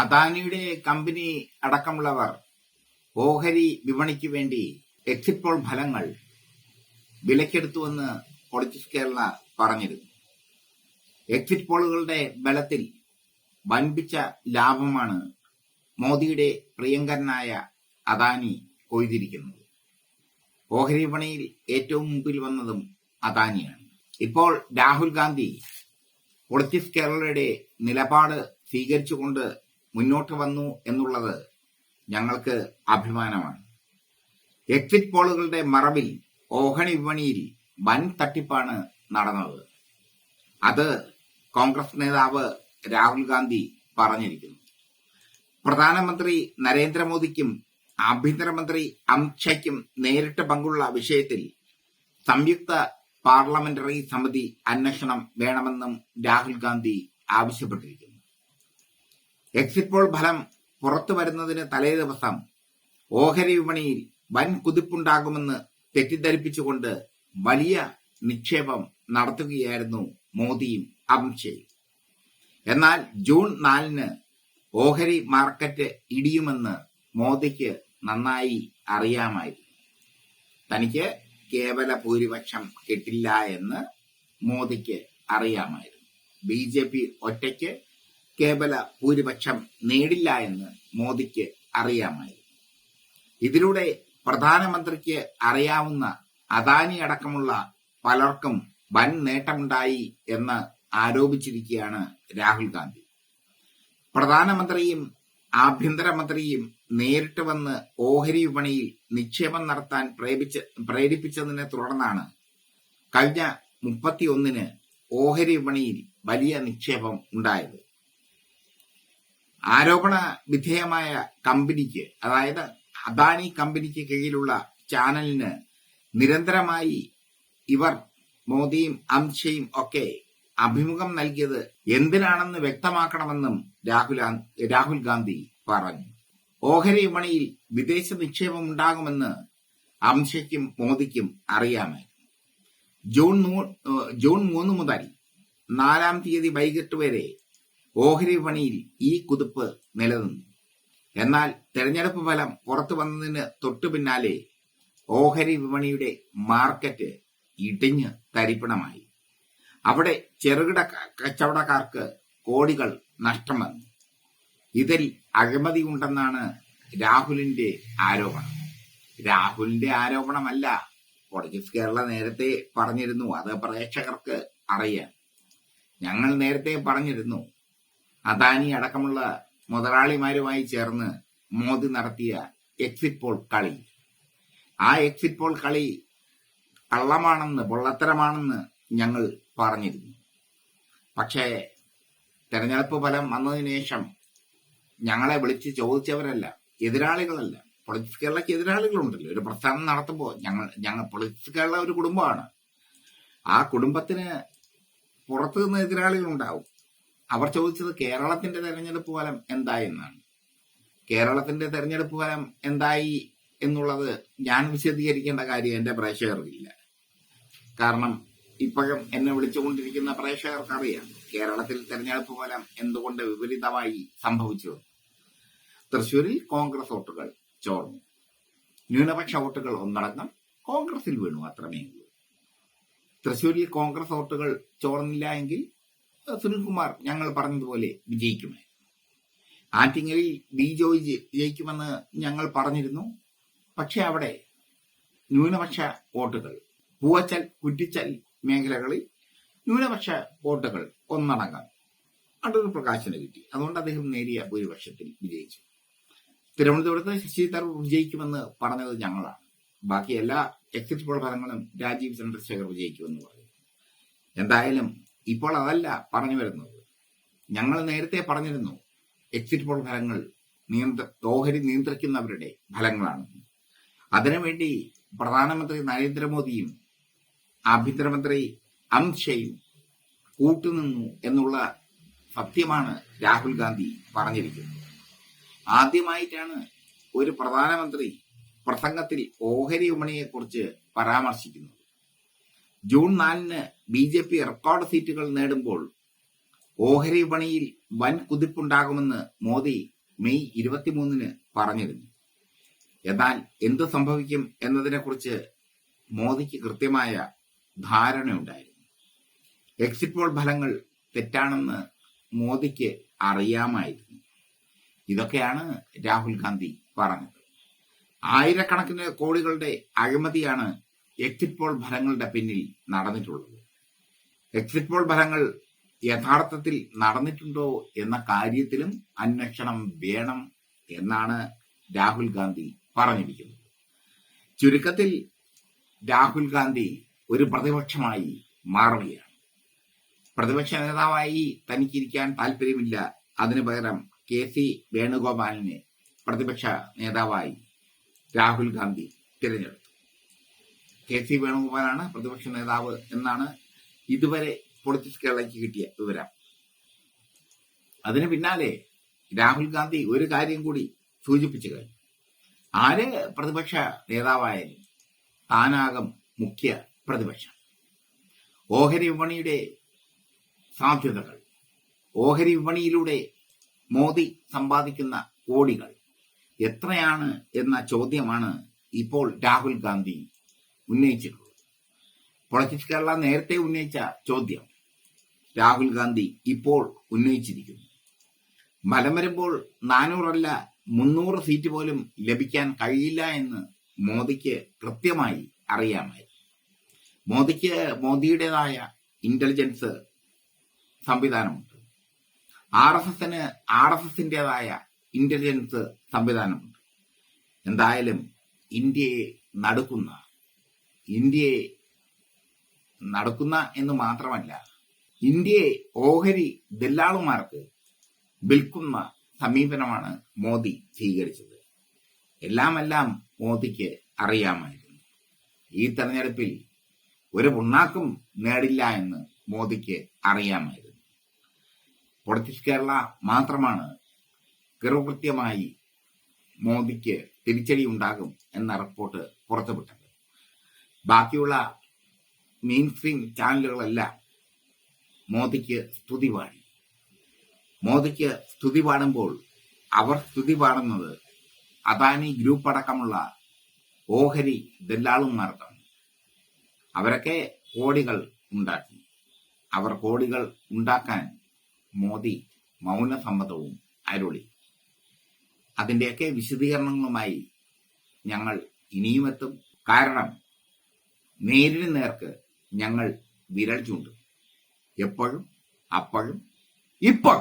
അദാനിയുടെ company അടക്കമുള്ളവർ ഓഹരി വിപണിക്ക് വേണ്ടി എക്സിറ്റ് പോൾ ഫലങ്ങൾ വിലക്കെടുത്തുവെന്ന് പൊളിറ്റിക്സ് കേരള പറഞ്ഞിരുന്നു. എക്സിറ്റ് പോളുകളുടെ ബലത്തിൽ വൻപിച്ച ലാഭമാണ് മോദിയുടെ പ്രിയങ്കരനായ അദാനി കൊയ്തിരിക്കുന്നത്. ഓഹരി വിപണിയിൽ ഏറ്റവും മുമ്പിൽ വന്നതും അദാനിയാണ്. ഇപ്പോൾ രാഹുൽ ഗാന്ധി പൊളിറ്റിക്സ് കേരളയുടെ നിലപാട് സ്വീകരിച്ചുകൊണ്ട് മുന്നോട്ട് വന്നു എന്നുള്ളത് ഞങ്ങൾക്ക് അഭിമാനമാണ്. എക്സിറ്റ് പോളുകളുടെ മറവിൽ ഓഹരി വിപണിയിൽ വൻ തട്ടിപ്പാണ് നടന്നത്. അത് കോൺഗ്രസ് നേതാവ് രാഹുൽ ഗാന്ധി പറഞ്ഞിരിക്കുന്നു. പ്രധാനമന്ത്രി നരേന്ദ്രമോദിക്കും ആഭ്യന്തരമന്ത്രി അമിത്ഷയ്ക്കും നേരിട്ട് പങ്കുള്ള വിഷയത്തിൽ സംയുക്ത പാർലമെന്ററി സമിതി അന്വേഷണം വേണമെന്നും രാഹുൽ ഗാന്ധി ആവശ്യപ്പെട്ടിരിക്കുന്നു. എക്സിറ്റ് പോൾ ഫലം പുറത്തു വരുന്നതിന് തലേ ദിവസം ഓഹരി വിപണിയിൽ വൻ കുതിപ്പുണ്ടാകുമെന്ന് തെറ്റിദ്ധരിപ്പിച്ചുകൊണ്ട് വലിയ നിക്ഷേപം നടത്തുകയായിരുന്നു മോദിയും അമിത്ഷയും. എന്നാൽ ജൂൺ 4-ന് ഓഹരി മാർക്കറ്റ് ഇടിയുമെന്ന് മോദിക്ക് നന്നായി അറിയാമായിരുന്നു. തനിക്ക് കേവല ഭൂരിപക്ഷം കിട്ടില്ല എന്ന് മോദിക്ക് അറിയാമായിരുന്നു. BJP ഒറ്റയ്ക്ക് കേവല ഭൂരിപക്ഷം നേടില്ല എന്ന് മോദിക്ക് അറിയാമായിരുന്നു. ഇതിലൂടെ പ്രധാനമന്ത്രിക്ക് അറിയാവുന്ന അദാനി അടക്കമുള്ള പലർക്കും വൻ നേട്ടമുണ്ടായി എന്ന് ആരോപിച്ചിരിക്കുകയാണ് രാഹുൽ ഗാന്ധി. പ്രധാനമന്ത്രിയും ആഭ്യന്തരമന്ത്രിയും നേരിട്ട് വന്ന് ഓഹരി വിപണിയിൽ നിക്ഷേപം നടത്താൻ പ്രേരിപ്പിച്ചതിനെ തുടർന്നാണ് കഴിഞ്ഞ 31-ന് ഓഹരി വിപണിയിൽ വലിയ നിക്ഷേപം ഉണ്ടായത്. ആരോപണ വിധേയമായ കമ്പനിക്ക്, അതായത് അദാനി കമ്പനിക്ക് കീഴിലുള്ള ചാനലിന് നിരന്തരമായി ഇവർ മോദിയും അമിത്ഷയും ഒക്കെ അഭിമുഖം നൽകിയത് എന്തിനാണെന്ന് വ്യക്തമാക്കണമെന്നും രാഹുൽ ഗാന്ധി പറഞ്ഞു. ഓഹരി വിപണിയിൽ വിദേശ നിക്ഷേപം ഉണ്ടാകുമെന്ന് അമിത്ഷയ്ക്കും മോദിക്കും അറിയാമായിരുന്നു. ജൂൺ 3 മുതൽ 4-ാം തീയതി വൈകിട്ട് വരെ ഓഹരി വിപണിയിൽ ഈ കുതിപ്പ് നിലനിന്നു. എന്നാൽ തെരഞ്ഞെടുപ്പ് ഫലം പുറത്തു വന്നതിന് തൊട്ടു പിന്നാലെ ഓഹരി വിപണിയുടെ മാർക്കറ്റ് ഇടിഞ്ഞ് തരിപ്പണമായി. അവിടെ ചെറുകിട കച്ചവടക്കാർക്ക് കോടികൾ നഷ്ടം വന്നു. ഇതിൽ അഴിമതിയുണ്ടെന്നാണ് രാഹുലിന്റെ ആരോപണം. രാഹുലിന്റെ ആരോപണമല്ല, പൊളിറ്റിക്സ് കേരള നേരത്തെ പറഞ്ഞിരുന്നു. അത് പ്രേക്ഷകർക്ക് അറിയാം. ഞങ്ങൾ നേരത്തെ പറഞ്ഞിരുന്നു, അദാനി അടക്കമുള്ള മുതലാളിമാരുമായി ചേർന്ന് മോദി നടത്തിയ എക്സിറ്റ് പോൾ കളി, ആ എക്സിറ്റ് പോൾ കളി കള്ളമാണെന്ന്, പൊള്ളത്തരമാണെന്ന് ഞങ്ങൾ പറഞ്ഞിരുന്നു. പക്ഷേ തെരഞ്ഞെടുപ്പ് ഫലം വന്നതിന് ശേഷം ഞങ്ങളെ വിളിച്ച് ചോദിച്ചവരല്ല, എതിരാളികളല്ല. പൊളിറ്റിക്സ് കേരളയ്ക്ക് എതിരാളികളുണ്ടല്ലോ. ഒരു പ്രസ്ഥാനം നടത്തുമ്പോൾ ഞങ്ങൾ പൊളിറ്റിക്സ് കേരള ഒരു കുടുംബമാണ്. ആ കുടുംബത്തിന് പുറത്തു നിന്ന് എതിരാളികളുണ്ടാവും. അവർ ചോദിച്ചത് കേരളത്തിന്റെ തെരഞ്ഞെടുപ്പ് ഫലം എന്തായി എന്നാണ്. കേരളത്തിന്റെ തെരഞ്ഞെടുപ്പ് ഫലം എന്തായി എന്നുള്ളത് ഞാൻ വിശദീകരിക്കേണ്ട കാര്യം എന്റെ പ്രേക്ഷകർക്കില്ല. കാരണം ഇപ്പോഴും എന്നെ വിളിച്ചുകൊണ്ടിരിക്കുന്ന പ്രേക്ഷകർക്ക് അറിയാം കേരളത്തിൽ തെരഞ്ഞെടുപ്പ് ഫലം എന്തുകൊണ്ട് വിപരീതമായി സംഭവിച്ചു. തൃശൂരിൽ കോൺഗ്രസ് വോട്ടുകൾ ചോർന്നു. ന്യൂനപക്ഷ വോട്ടുകൾ ഒന്നടങ്കം കോൺഗ്രസിൽ വീണു, അത്രമേ ഉള്ളൂ. തൃശൂരിൽ കോൺഗ്രസ് വോട്ടുകൾ ചോർന്നില്ല എങ്കിൽ സുനിൽകുമാർ ഞങ്ങൾ പറഞ്ഞതുപോലെ വിജയിക്കുമായിരുന്നു. ആറ്റിങ്ങലിൽ ജോയി ജയിക്കുമെന്ന് ഞങ്ങൾ പറഞ്ഞിരുന്നു. പക്ഷെ അവിടെ ന്യൂനപക്ഷ വോട്ടുകൾ, പൂവച്ചൽ, കുറ്റിച്ചൽ മേഖലകളിൽ ന്യൂനപക്ഷ വോട്ടുകൾ ഒന്നടങ്കം അടൂർ പ്രകാശിന് കിട്ടി. അതുകൊണ്ട് അദ്ദേഹം നേരിയ ഭൂരിപക്ഷത്തിൽ വിജയിച്ചു. തിരുവനന്തപുരത്ത് ശശി തരൂർ വിജയിക്കുമെന്ന് പറഞ്ഞത് ഞങ്ങളാണ്. ബാക്കി എല്ലാ എക്സിറ്റ് പോൾ ഫലങ്ങളും രാജീവ് ചന്ദ്രശേഖർ വിജയിക്കുമെന്ന് പറഞ്ഞു. എന്തായാലും ഇപ്പോൾ അതല്ല പറഞ്ഞു വരുന്നത്. ഞങ്ങൾ നേരത്തെ പറഞ്ഞിരുന്നു എക്സിറ്റ് പോൾ ഫലങ്ങൾ ഓഹരി നിയന്ത്രിക്കുന്നവരുടെ ഫലങ്ങളാണ്. അതിനുവേണ്ടി പ്രധാനമന്ത്രി നരേന്ദ്രമോദിയും ആഭ്യന്തരമന്ത്രി അമിത്ഷയും കൂട്ടുനിന്നു എന്നുള്ള സത്യമാണ് രാഹുൽ ഗാന്ധി പറഞ്ഞിരിക്കുന്നത്. ആദ്യമായിട്ടാണ് ഒരു പ്രധാനമന്ത്രി പ്രസംഗത്തിൽ ഓഹരി വിപണിയെക്കുറിച്ച് പരാമർശിക്കുന്നത്. ജൂൺ 4-ന് BJP റെക്കോർഡ് സീറ്റുകൾ നേടുമ്പോൾ ഓഹരി വിപണിയിൽ വൻ കുതിപ്പുണ്ടാകുമെന്ന് മോദി മെയ് 23-ന് പറഞ്ഞിരുന്നു. എന്നാൽ എന്ത് സംഭവിക്കും എന്നതിനെക്കുറിച്ച് മോദിക്ക് കൃത്യമായ ധാരണയുണ്ടായിരുന്നു. എക്സിറ്റ് പോൾ ഫലങ്ങൾ തെറ്റാണെന്ന് മോദിക്ക് അറിയാമായിരുന്നു. ഇതൊക്കെയാണ് രാഹുൽ ഗാന്ധി പറഞ്ഞത്. ആയിരക്കണക്കിന് കോടികളുടെ അഴിമതിയാണ് എക്സിറ്റ് പോൾ ഫലങ്ങളുടെ പിന്നിൽ നടന്നിട്ടുള്ളത്. എക്സിറ്റ് പോൾ ഫലങ്ങൾ യഥാർത്ഥത്തിൽ നടന്നിട്ടുണ്ടോ എന്ന കാര്യത്തിലും അന്വേഷണം വേണം എന്നാണ് രാഹുൽ ഗാന്ധി പറഞ്ഞിരിക്കുന്നത്. ചുരുക്കത്തിൽ രാഹുൽ ഗാന്ധി ഒരു പ്രതിപക്ഷമായി മാറുകയാണ്. പ്രതിപക്ഷ നേതാവായി തനിക്കിരിക്കാൻ താല്പര്യമില്ല. അതിനു പകരം KC വേണുഗോപാലിനെ പ്രതിപക്ഷ നേതാവായി രാഹുൽ ഗാന്ധി തിരഞ്ഞെടുത്തു. KC വേണുഗോപാലാണ് പ്രതിപക്ഷ നേതാവ് എന്നാണ് ഇതുവരെ പൊളിറ്റിക്സ് കേരളയ്ക്ക് കിട്ടിയ വിവരം. അതിന് പിന്നാലെ രാഹുൽ ഗാന്ധി ഒരു കാര്യം കൂടി സൂചിപ്പിച്ചു കഴിഞ്ഞു. ആര് പ്രതിപക്ഷ നേതാവായാലും താനാകും മുഖ്യ പ്രതിപക്ഷം. ഓഹരി വിപണിയുടെ സാധ്യതകൾ, ഓഹരി വിപണിയിലൂടെ മോദി സമ്പാദിക്കുന്ന കോടികൾ എത്രയാണ് എന്ന ചോദ്യമാണ് ഇപ്പോൾ രാഹുൽ ഗാന്ധി ഉന്നയിച്ചിട്ടുള്ളത്. പൊളിറ്റിക്സ് കേരള നേരത്തെ ഉന്നയിച്ച ചോദ്യം രാഹുൽ ഗാന്ധി ഇപ്പോൾ ഉന്നയിച്ചിരിക്കുന്നു. ഫലം വരുമ്പോൾ 400 അല്ല 300 സീറ്റ് പോലും ലഭിക്കാൻ കഴിയില്ല എന്ന് മോദിക്ക് കൃത്യമായി അറിയാമായിരുന്നു. മോദിക്ക് മോദിയുടേതായ ഇന്റലിജൻസ് സംവിധാനമുണ്ട്. RSSന് RSSന്റേതായ ഇന്റലിജൻസ് സംവിധാനമുണ്ട്. എന്തായാലും ഇന്ത്യയെ നടക്കുന്ന എന്ന് മാത്രമല്ല, ഇന്ത്യയെ ഓഹരി ദല്ലാളുമാർക്ക് വിൽക്കുന്ന സമീപനമാണ് മോദി സ്വീകരിച്ചത്. എല്ലാം മോദിക്ക് അറിയാമായിരുന്നു. ഈ തെരഞ്ഞെടുപ്പിൽ ഒരു പുണ്ണാക്കും നേടില്ല എന്ന് മോദിക്ക് അറിയാമായിരുന്നു. പൊളിറ്റിക്സ് കേരള മാത്രമാണ് കൃത്യമായി മോദിക്ക് തിരിച്ചടി ഉണ്ടാകും എന്ന റിപ്പോർട്ട് പുറത്തുവിട്ടത്. ബാക്കിയുള്ള മെയിൻ സ്ട്രീം ചാനലുകളെല്ലാം മോദിക്ക് സ്തുതി പാടി. മോദിക്ക് സ്തുതി പാടുമ്പോൾ അവർ സ്തുതി പാടുന്നത് അദാനി ഗ്രൂപ്പ് അടക്കമുള്ള ഓഹരി ദല്ലാളുമാർക്കാണ്. അവരൊക്കെ കോടികൾ ഉണ്ടാക്കി. അവർ കോടികൾ ഉണ്ടാക്കാൻ മോദി മൗനസമ്മതവും അരുളി. അതിന്റെയൊക്കെ വിശദീകരണങ്ങളുമായി ഞങ്ങൾ ഇനിയുമെത്തും. കാരണം നേരിന് നേർക്ക് ഞങ്ങൾ വിരൽ ചൂണ്ടും. എപ്പോഴും, അപ്പോഴും, ഇപ്പോൾ.